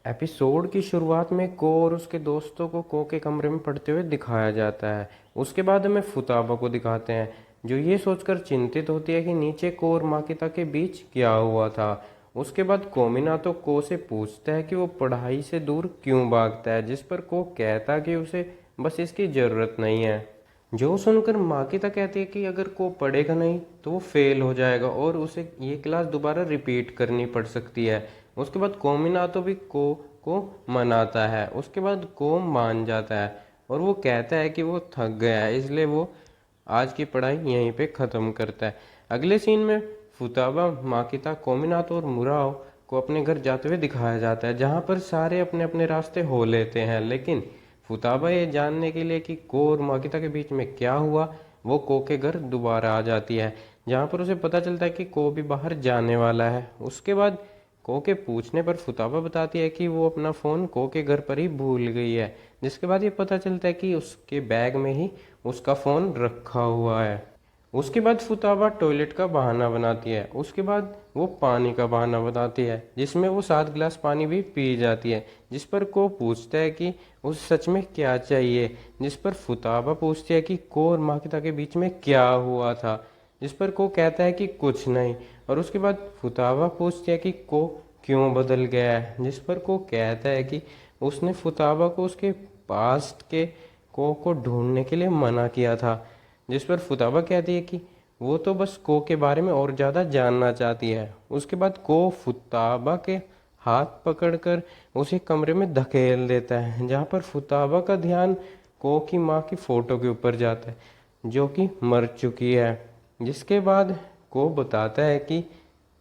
Episode की शुरुआत में को और उसके दोस्तों को के कमरे में पढ़ते हुए दिखाया जाता है। उसके बाद हमें फुताबा को दिखाते हैं जो ये सोचकर चिंतित होती है कि नीचे को और माकिता के बीच क्या हुआ था। उसके बाद कोमिनातो को से पूछता है कि वो पढ़ाई से दूर क्यों भागता है, जिस पर को कहता कि उसे बस इसकी ज़रूरत नहीं है। जो सुनकर माकिता कहती है कि अगर को पढ़ेगा नहीं तो वो फेल हो जाएगा और उसे ये क्लास दोबारा रिपीट करनी पड़ सकती है। उसके बाद कोमिनातो भी को मनाता है। उसके बाद को मान जाता है और वो कहता है कि वो थक गया है, इसलिए वो आज की पढ़ाई यहीं पे ख़त्म करता है। अगले सीन में फुताबा, माकिता, कोमिनातो और मुराओ को अपने घर जाते हुए दिखाया जाता है, जहाँ पर सारे अपने अपने रास्ते हो लेते हैं। लेकिन फुताबा ये जानने के लिए कि को और माकिता के बीच में क्या हुआ, वो को के घर दोबारा आ जाती है, जहाँ पर उसे पता चलता है कि को भी बाहर जाने वाला है। उसके बाद को के पूछने पर फुताबा बताती है कि वो अपना फ़ोन को के घर पर ही भूल गई है, जिसके बाद ये पता चलता है कि उसके बैग में ही उसका फ़ोन रखा हुआ है। उसके बाद फुताबा टॉयलेट का बहाना बनाती है। उसके बाद वो पानी का बहाना बनाती है, जिसमें वो 7 गिलास पानी भी पी जाती है, जिस पर को पूछता है कि उसे सच में क्या चाहिए, जिस पर फुताबा पूछती है कि को और माकिता के बीच में क्या हुआ था, जिस पर को कहता है कि कुछ नहीं। और उसके बाद फुताबा पूछती है कि को क्यों बदल गया है, जिस पर को कहता है कि उसने फुताबा को उसके पास्ट के को ढूंढने के लिए मना किया था, जिस पर फुताबा कहती है कि वो तो बस को के बारे में और ज़्यादा जानना चाहती है। उसके बाद को फुताबा के हाथ पकड़कर उसे कमरे में धकेल देता है, जहाँ पर फुताबा का ध्यान को की माँ की फ़ोटो के ऊपर जाता है जो कि मर चुकी है। जिसके बाद को बताता है कि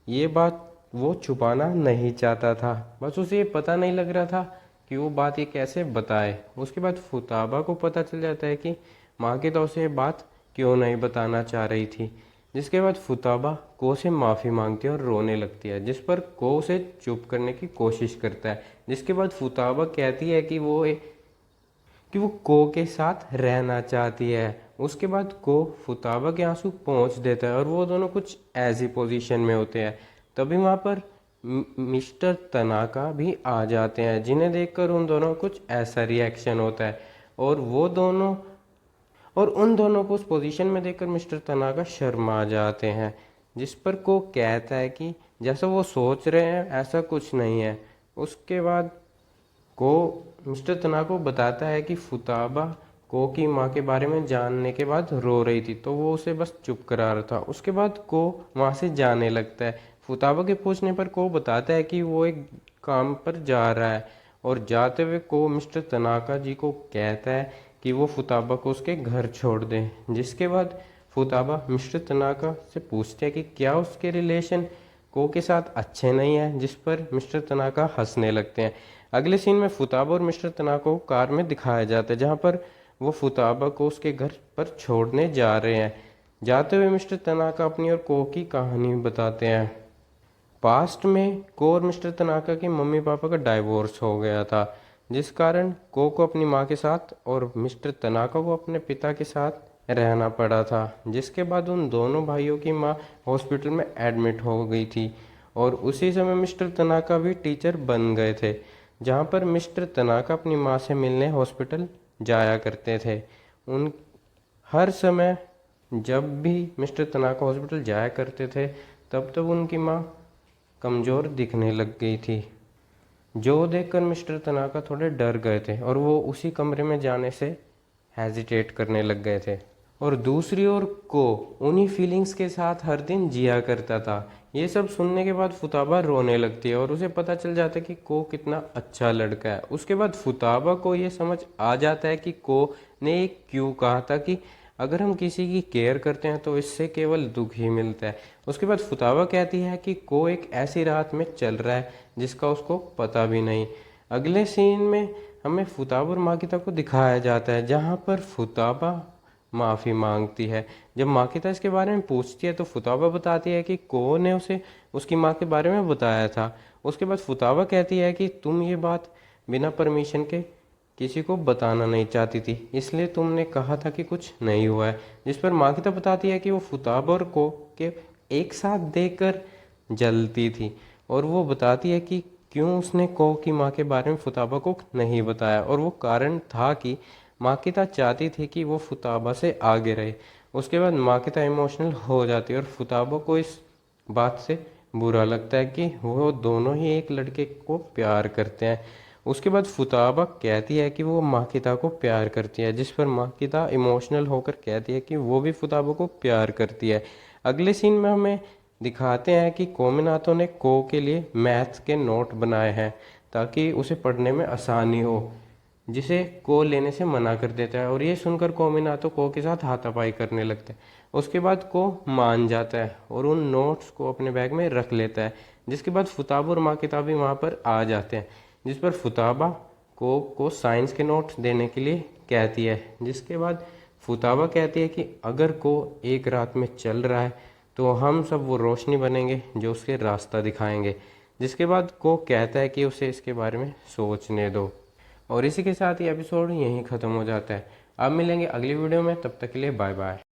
ये बात वो छुपाना नहीं चाहता था, बस उसे ये पता नहीं लग रहा था कि वो बात ये कैसे बताए। उसके बाद फुताबा को पता चल जाता है कि माँ की तो उसे ये बात क्यों नहीं बताना चाह रही थी। जिसके बाद फुताबा को से माफ़ी मांगती है और रोने लगती है, जिस पर को उसे चुप करने की कोशिश करता है। जिसके बाद फुताबा कहती है कि वो को के साथ रहना चाहती है। उसके बाद को फुताबा के आंसू पोंछ देता है और वो दोनों कुछ ऐसी पोजीशन में होते हैं। तभी वहाँ पर मिस्टर तनाका भी आ जाते हैं, जिन्हें देखकर उन दोनों कुछ ऐसा रिएक्शन होता है और उन दोनों को उस पोजीशन में देखकर मिस्टर तनाका शर्मा जाते हैं। जिस पर को कहता है कि जैसा वो सोच रहे हैं ऐसा कुछ नहीं है। उसके बाद को मिस्टर तनाको बताता है कि फुताबा को की माँ के बारे में जानने के बाद रो रही थी, तो वो उसे बस चुप करा रहा था। उसके बाद को वहाँ से जाने लगता है। फुताबा के पूछने पर को बताता है कि वो एक काम पर जा रहा है और जाते हुए को मिस्टर तनाका जी को कहता है कि वो फुताबा को उसके घर छोड़ दें। जिसके बाद फुताबा मिस्टर तनाका से पूछते हैं कि क्या उसके रिलेशन को के साथ अच्छे नहीं हैं, जिस पर मिस्टर तनाका हंसने लगते हैं। अगले सीन में फुताबा और मिस्टर तनाका को कार में दिखाया जाता है, जहाँ पर वो फुताबा को उसके घर पर छोड़ने जा रहे हैं। जाते हुए मिस्टर तनाका अपनी और को की कहानी बताते हैं। पास्ट में को और मिस्टर तनाका के मम्मी पापा का डाइवोर्स हो गया था, जिस कारण को अपनी माँ के साथ और मिस्टर तनाका को अपने पिता के साथ रहना पड़ा था। जिसके बाद उन दोनों भाइयों की माँ हॉस्पिटल में एडमिट हो गई थी और उसी समय मिस्टर तनाका भी टीचर बन गए थे, जहाँ पर मिस्टर तनाका अपनी माँ से मिलने हॉस्पिटल जाया करते थे। उन हर समय जब भी मिस्टर तनाका हॉस्पिटल जाया करते थे तब तब उनकी माँ कमज़ोर दिखने लग गई थी, जो देखकर मिस्टर तनाका थोड़े डर गए थे और वो उसी कमरे में जाने से हेजिटेट करने लग गए थे। और दूसरी ओर को उन्हीं फीलिंग्स के साथ हर दिन जिया करता था। ये सब सुनने के बाद फुताबा रोने लगती है और उसे पता चल जाता है कि को कितना अच्छा लड़का है। उसके बाद फुताबा को ये समझ आ जाता है कि को ने क्यों कहा था कि अगर हम किसी की केयर करते हैं तो इससे केवल दुख ही मिलता है। उसके बाद फुताबा कहती है कि को एक ऐसी रात में चल रहा है जिसका उसको पता भी नहीं। अगले सीन में हमें फुताबा और माकिता को दिखाया जाता है, जहाँ पर फुताबा माफ़ी मांगती है। जब माकिता इसके बारे में पूछती है तो फुताबा बताती है कि को ने उसे उसकी माँ के बारे में बताया था। उसके बाद फुताबा कहती है कि तुम ये बात बिना परमिशन के किसी को बताना नहीं चाहती थी, इसलिए तुमने कहा था कि कुछ नहीं हुआ है। जिस पर माकिता बताती है कि वो फुताबा और को के एक साथ देखकर जलती थी और वो बताती है कि क्यों उसने को की माँ के बारे में फुताबा को नहीं बताया, और वो कारण था कि माकिता चाहती थी कि वो फुताबा से आगे रहे। उसके बाद माकिता इमोशनल हो जाती है और फुताबा को इस बात से बुरा लगता है कि वो दोनों ही एक लड़के को प्यार करते हैं। उसके बाद फुताबा कहती है कि वो माकिता को प्यार करती है, जिस पर माकिता इमोशनल होकर कहती है कि वो भी फुताबा को प्यार करती है। अगले सीन में हमें दिखाते हैं कि कोमिनातो ने को के लिए मैथ्स के नोट बनाए हैं ताकि उसे पढ़ने में आसानी हो, जिसे को लेने से मना कर देता है, और ये सुनकर कोमिनातो को के साथ हाथापाई करने लगता है। उसके बाद को मान जाता है और उन नोट्स को अपने बैग में रख लेता है, जिसके बाद फुताबा और माँ किताबी वहाँ पर आ जाते हैं, जिस पर फुताबा को साइंस के नोट्स देने के लिए कहती है। जिसके बाद फुताबा कहती है कि अगर को एक रात में चल रहा है तो हम सब वो रोशनी बनेंगे जो उसके रास्ता दिखाएंगे। जिसके बाद को कहता है कि उसे इसके बारे में सोचने दो। और इसी के साथ ये एपिसोड यहीं ख़त्म हो जाता है। अब मिलेंगे अगली वीडियो में, तब तक के लिए बाय बाय।